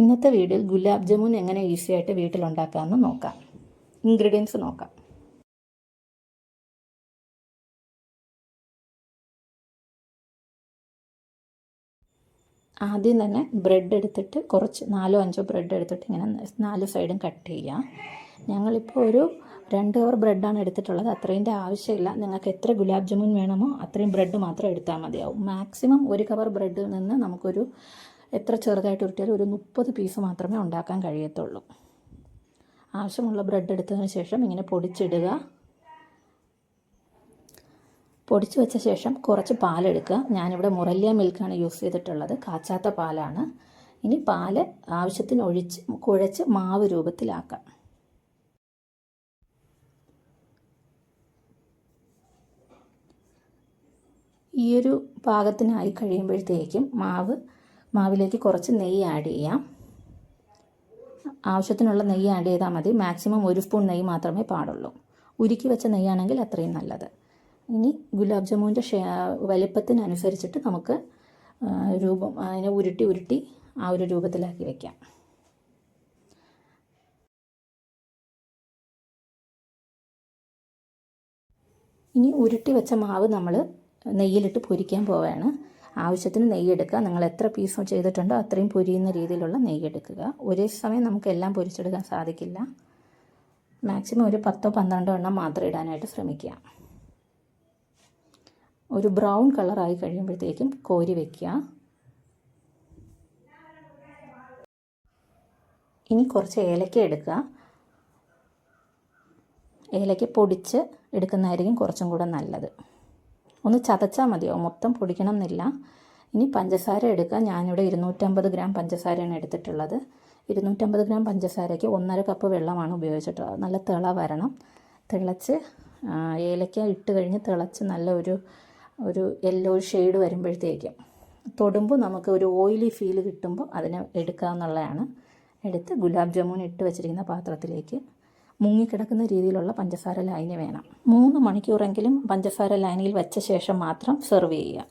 ഇന്നത്തെ വീഡിയോയിൽ ഗുലാബ് ജാമുൻ എങ്ങനെ ഈസി ആയിട്ട് വീട്ടിലുണ്ടാക്കാമെന്ന് നോക്കാം. ഇൻഗ്രീഡിയൻസ് നോക്കാം. ആദ്യം തന്നെ ബ്രെഡ് എടുത്തിട്ട് കുറച്ച് 4-5 ബ്രെഡ് എടുത്തിട്ട് ഇങ്ങനെ 4 സൈഡും കട്ട് ചെയ്യാം. ഞങ്ങളിപ്പോൾ ഒരു 2 കവർ ബ്രെഡാണ് എടുത്തിട്ടുള്ളത്. അത്രേൻ്റെ ആവശ്യമില്ല. നിങ്ങൾക്ക് എത്ര ഗുലാബ് ജാമുൻ വേണമോ അത്രയും ബ്രെഡ് മാത്രം എടുത്താൽ മതിയാവും. മാക്സിമം 1 കവർ ബ്രെഡിൽ നിന്ന് നമുക്കൊരു എത്ര ചെറുതായിട്ട് ഉരുട്ടിയാലും ഒരു 30 പീസ് മാത്രമേ ഉണ്ടാക്കാൻ കഴിയത്തുള്ളൂ. ആവശ്യമുള്ള ബ്രെഡ് എടുത്തതിന് ശേഷം ഇങ്ങനെ പൊടിച്ചിടുക. പൊടിച്ചു വെച്ച ശേഷം കുറച്ച് പാലെടുക്കുക. ഞാനിവിടെ മുറല്ലിയ മിൽക്കാണ് യൂസ് ചെയ്തിട്ടുള്ളത്, കാച്ചാത്ത പാലാണ്. ഇനി പാല് ആവശ്യത്തിന് ഒഴിച്ച് കുഴച്ച് മാവ് രൂപത്തിലാക്കാം. ഈ ഒരു പാകത്തിനായി കഴിയുമ്പോഴത്തേക്കും മാവിലേക്ക് കുറച്ച് നെയ്യ് ആഡ് ചെയ്യാം. ആവശ്യത്തിനുള്ള നെയ്യ് ആഡ് ചെയ്താൽ മതി. മാക്സിമം 1 സ്പൂൺ നെയ്യ് മാത്രമേ പാടുള്ളൂ. ഉരുക്കി വെച്ച നെയ്യാണെങ്കിൽ അത്രയും നല്ലത്. ഇനി ഗുലാബ് ജാമുൻ്റെ വലിപ്പത്തിനനുസരിച്ചിട്ട് നമുക്ക് അതിനെ ഉരുട്ടി ആ ഒരു രൂപത്തിലാക്കി വയ്ക്കാം. ഇനി ഉരുട്ടി വെച്ച മാവ് നമ്മൾ നെയ്യിലിട്ട് പൊരിക്കാൻ പോവുകയാണ്. ആവശ്യത്തിന് നെയ്യ് എടുക്കുക. നിങ്ങൾ എത്ര പീസ് ചെയ്തിട്ടുണ്ടോ അത്രയും പൊരിയുന്ന രീതിയിലുള്ള നെയ്യ് എടുക്കുക. ഒരേ സമയം നമുക്ക് എല്ലാം പൊരിച്ചെടുക്കാൻ സാധിക്കില്ല. മാക്സിമം ഒരു 10-12 എണ്ണം മാത്രം ഇടാനായിട്ട് ശ്രമിക്കുക. ഒരു ബ്രൗൺ കളറായി കഴിയുമ്പോഴത്തേക്കും കോരി വയ്ക്കുക. ഇനി കുറച്ച് ഏലക്ക എടുക്കുക. ഏലക്ക പൊടിച്ച് എടുക്കുന്നതായിരിക്കും കുറച്ചും കൂടെ നല്ലത്. ഒന്ന് ചതച്ചാൽ മതിയാവും, മൊത്തം പൊടിക്കണം എന്നില്ല. ഇനി പഞ്ചസാര എടുക്കുക. ഞാനിവിടെ 250 ഗ്രാം പഞ്ചസാരയാണ് എടുത്തിട്ടുള്ളത്. 250 ഗ്രാം പഞ്ചസാരയ്ക്ക് 1.5 കപ്പ് വെള്ളമാണ് ഉപയോഗിച്ചിട്ടുള്ളത്. നല്ല തിള വരണം. തിളച്ച് ഏലക്ക ഇട്ട് കഴിഞ്ഞ് തിളച്ച് നല്ല ഒരു യെല്ലോ ഷെയ്ഡ് വരുമ്പോഴത്തേക്കും തൊടുമ്പോൾ നമുക്ക് ഒരു ഓയിലി ഫീൽ കിട്ടുമ്പോൾ അതിനെ എടുക്കാവുന്നതാണ്. എടുത്ത് ഗുലാബ് ജാമുൻ ഇട്ട് വെച്ചിരിക്കുന്ന പാത്രത്തിലേക്ക് മുങ്ങിക്കിടക്കുന്ന രീതിയിലുള്ള പഞ്ചസാര ലായനി വേണം. 3 മണിക്കൂറെങ്കിലും പഞ്ചസാര ലായനിയിൽ വെച്ച ശേഷം മാത്രം സെർവ് ചെയ്യുക.